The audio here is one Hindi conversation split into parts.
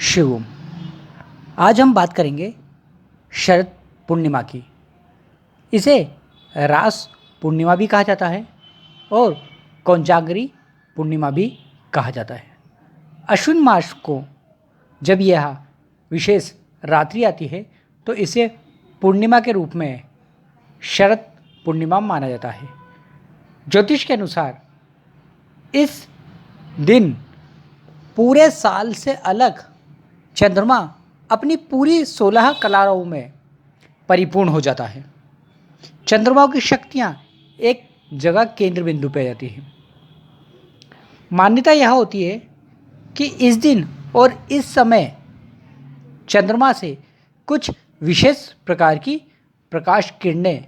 शिवम। आज हम बात करेंगे शरद पूर्णिमा की। इसे रास पूर्णिमा भी कहा जाता है और कोजागरी पूर्णिमा भी कहा जाता है। अश्विन मास को जब यह विशेष रात्रि आती है तो इसे पूर्णिमा के रूप में शरद पूर्णिमा माना जाता है। ज्योतिष के अनुसार इस दिन पूरे साल से अलग चंद्रमा अपनी पूरी 16 कलाओं में परिपूर्ण हो जाता है। चंद्रमा की शक्तियाँ एक जगह केंद्र बिंदु पे आ जाती हैं। मान्यता यह होती है कि इस दिन और इस समय चंद्रमा से कुछ विशेष प्रकार की प्रकाश किरणें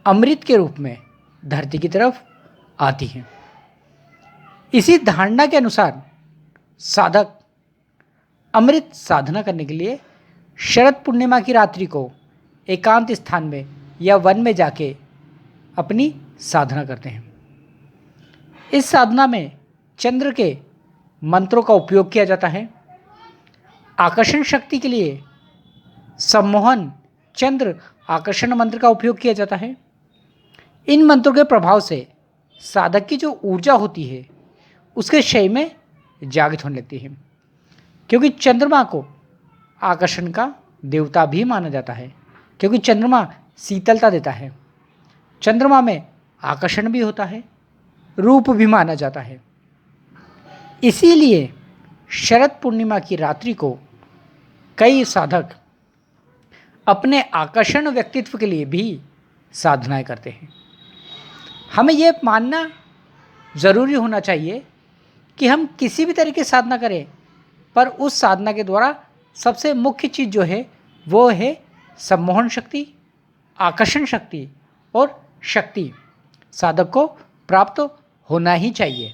अमृत के रूप में धरती की तरफ आती हैं। इसी धारणा के अनुसार साधक अमृत साधना करने के लिए शरद पूर्णिमा की रात्रि को एकांत स्थान में या वन में जाके अपनी साधना करते हैं। इस साधना में चंद्र के मंत्रों का उपयोग किया जाता है। आकर्षण शक्ति के लिए सम्मोहन चंद्र आकर्षण मंत्र का उपयोग किया जाता है। इन मंत्रों के प्रभाव से साधक की जो ऊर्जा होती है उसके क्षय में जागृत होने लगती है, क्योंकि चंद्रमा को आकर्षण का देवता भी माना जाता है, क्योंकि चंद्रमा शीतलता देता है। चंद्रमा में आकर्षण भी होता है, रूप भी माना जाता है। इसीलिए शरद पूर्णिमा की रात्रि को कई साधक अपने आकर्षण व्यक्तित्व के लिए भी साधनाएं करते हैं। हमें यह मानना ज़रूरी होना चाहिए कि हम किसी भी तरीके से साधना करें, पर उस साधना के द्वारा सबसे मुख्य चीज़ जो है वो है सम्मोहन शक्ति, आकर्षण शक्ति और शक्ति साधक को प्राप्त होना ही चाहिए।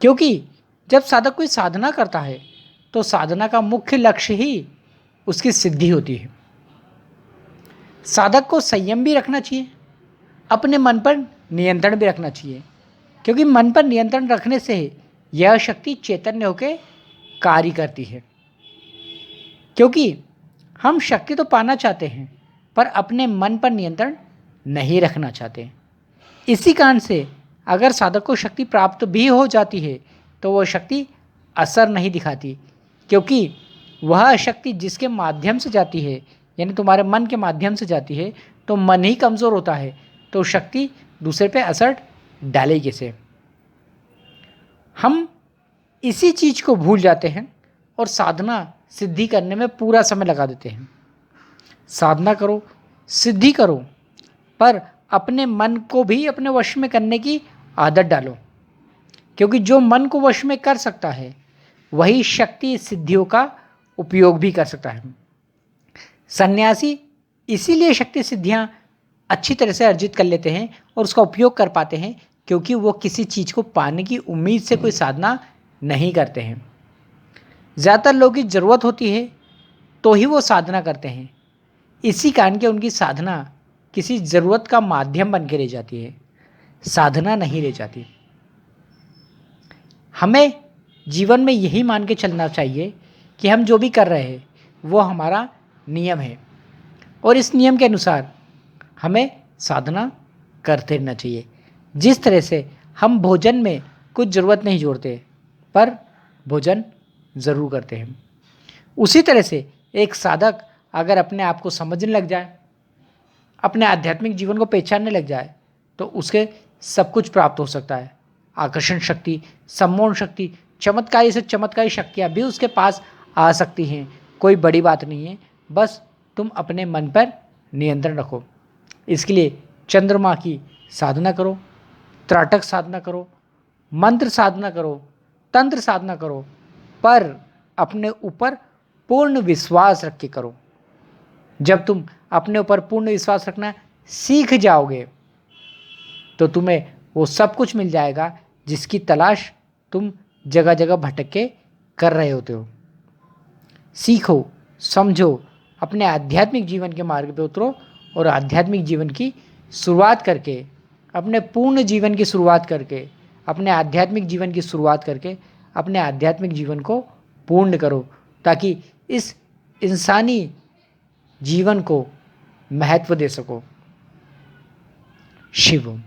क्योंकि जब साधक कोई साधना करता है तो साधना का मुख्य लक्ष्य ही उसकी सिद्धि होती है। साधक को संयम भी रखना चाहिए, अपने मन पर नियंत्रण भी रखना चाहिए, क्योंकि मन पर नियंत्रण रखने से यह शक्ति चैतन्य होकर कार्य करती है। क्योंकि हम शक्ति तो पाना चाहते हैं पर अपने मन पर नियंत्रण नहीं रखना चाहते। इसी कारण से अगर साधक को शक्ति प्राप्त भी हो जाती है तो वह शक्ति असर नहीं दिखाती, क्योंकि वह शक्ति जिसके माध्यम से जाती है यानी तुम्हारे मन के माध्यम से जाती है तो मन ही कमज़ोर होता है, तो शक्ति दूसरे पे असर डालेगी कैसे। हम इसी चीज़ को भूल जाते हैं और साधना सिद्धि करने में पूरा समय लगा देते हैं। साधना करो, सिद्धि करो, पर अपने मन को भी अपने वश में करने की आदत डालो, क्योंकि जो मन को वश में कर सकता है वही शक्ति सिद्धियों का उपयोग भी कर सकता है। सन्यासी इसीलिए शक्ति सिद्धियाँ अच्छी तरह से अर्जित कर लेते हैं और उसका उपयोग कर पाते हैं, क्योंकि वो किसी चीज़ को पाने की उम्मीद से कोई साधना नहीं करते हैं। ज़्यादातर लोगों की ज़रूरत होती है तो ही वो साधना करते हैं। इसी कारण के उनकी साधना किसी ज़रूरत का माध्यम बन के रह जाती है, साधना नहीं रह जाती। हमें जीवन में यही मान के चलना चाहिए कि हम जो भी कर रहे हैं वो हमारा नियम है और इस नियम के अनुसार हमें साधना करते रहना चाहिए। जिस तरह से हम भोजन में कुछ ज़रूरत नहीं जोड़ते पर भोजन ज़रूर करते हैं, उसी तरह से एक साधक अगर अपने आप को समझने लग जाए, अपने आध्यात्मिक जीवन को पहचानने लग जाए तो उसके सब कुछ प्राप्त हो सकता है। आकर्षण शक्ति, सम्मोहन शक्ति, चमत्कारी से चमत्कारी शक्तियाँ भी उसके पास आ सकती हैं। कोई बड़ी बात नहीं है, बस तुम अपने मन पर नियंत्रण रखो। इसके लिए चंद्रमा की साधना करो, त्राटक साधना करो, मंत्र साधना करो, तंत्र साधना करो, पर अपने ऊपर पूर्ण विश्वास रख के करो। जब तुम अपने ऊपर पूर्ण विश्वास रखना सीख जाओगे तो तुम्हें वो सब कुछ मिल जाएगा जिसकी तलाश तुम जगह जगह भटक के कर रहे होते हो। सीखो, समझो, अपने आध्यात्मिक जीवन के मार्ग पे उतरो और आध्यात्मिक जीवन की शुरुआत करके, अपने पूर्ण जीवन की शुरुआत करके, अपने आध्यात्मिक जीवन की शुरुआत करके अपने आध्यात्मिक जीवन को पूर्ण करो, ताकि इस इंसानी जीवन को महत्व दे सको। शिवम।